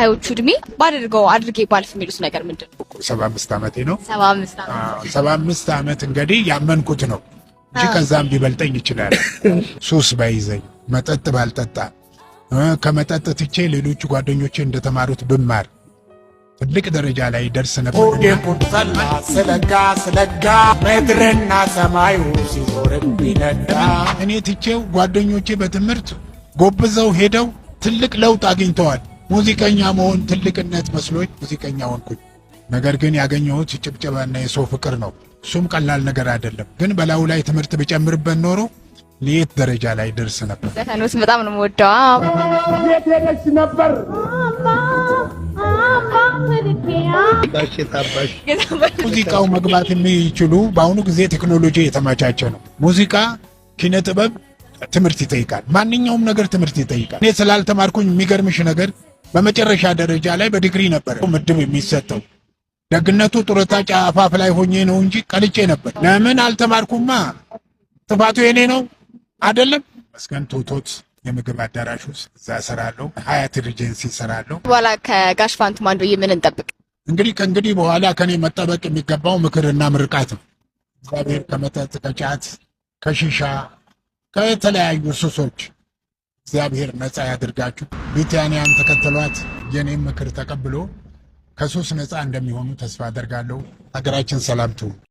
በ20ዎቹ እድሜ ባደርገው አድርጌ ባልፍ የሚሉት ነገር ምንድነው? 75 ዓመቴ ነው። 75 ዓመት እንግዲህ ያመንኩት ነው እንጂ ከዛም ቢበልጠኝ ይችላል። ሱስ ባይዘኝ መጠጥ ባልጠጣ ከመጠጥ ትቼ ሌሎች ጓደኞቼ እንደተማሩት ብማር ትልቅ ደረጃ ላይ ደርስ ነበር። የቁጥላ ስለጋ ምድርና ሰማዩ ሲዞር ቢነዳ እኔ ትቼው ጓደኞቼ በትምህርት ጎብዘው ሄደው ትልቅ ለውጥ አግኝተዋል። ሙዚቀኛ መሆን ትልቅነት መስሎኝ ሙዚቀኛ ሆንኩኝ። ነገር ግን ያገኘሁት ጭብጨባና የሰው ፍቅር ነው። እሱም ቀላል ነገር አይደለም። ግን በላዩ ላይ ትምህርት ብጨምርበት ኖሮ ለየት ደረጃ ላይ ደርስ ነበር። ዘፈኑስ በጣም ነው የምወደው። የት ሄደሽ ነበር ሙዚቃው መግባት የሚችሉ በአሁኑ ጊዜ ቴክኖሎጂ የተመቻቸ ነው። ሙዚቃ ኪነ ጥበብ ትምህርት ይጠይቃል። ማንኛውም ነገር ትምህርት ይጠይቃል። እኔ ስላልተማርኩኝ የሚገርምሽ ነገር በመጨረሻ ደረጃ ላይ በዲግሪ ነበር ምድብ የሚሰጠው። ደግነቱ ጡረታ ጫፋፍ ላይ ሆኜ ነው እንጂ ቀልጬ ነበር። ለምን አልተማርኩማ? ጥፋቱ የኔ ነው አይደለም። መስከን ቶቶት የምግብ አዳራሽ ውስጥ እዛ እሰራለሁ። ሀያት ሪጀንሲ እሰራለሁ። በኋላ ከጋሽ ፋንቱ ማንዶዬ ምን እንጠብቅ? እንግዲህ ከእንግዲህ በኋላ ከኔ መጠበቅ የሚገባው ምክርና ምርቃት ነው። እግዚአብሔር ከመጠጥ ከጫት ከሺሻ ከተለያዩ ሱሶች እግዚአብሔር ነፃ ያድርጋችሁ። ቢታንያን ተከተሏት። የኔም ምክር ተቀብሎ ከሱስ ነፃ እንደሚሆኑ ተስፋ አደርጋለሁ። ሀገራችን ሰላም ትሁን።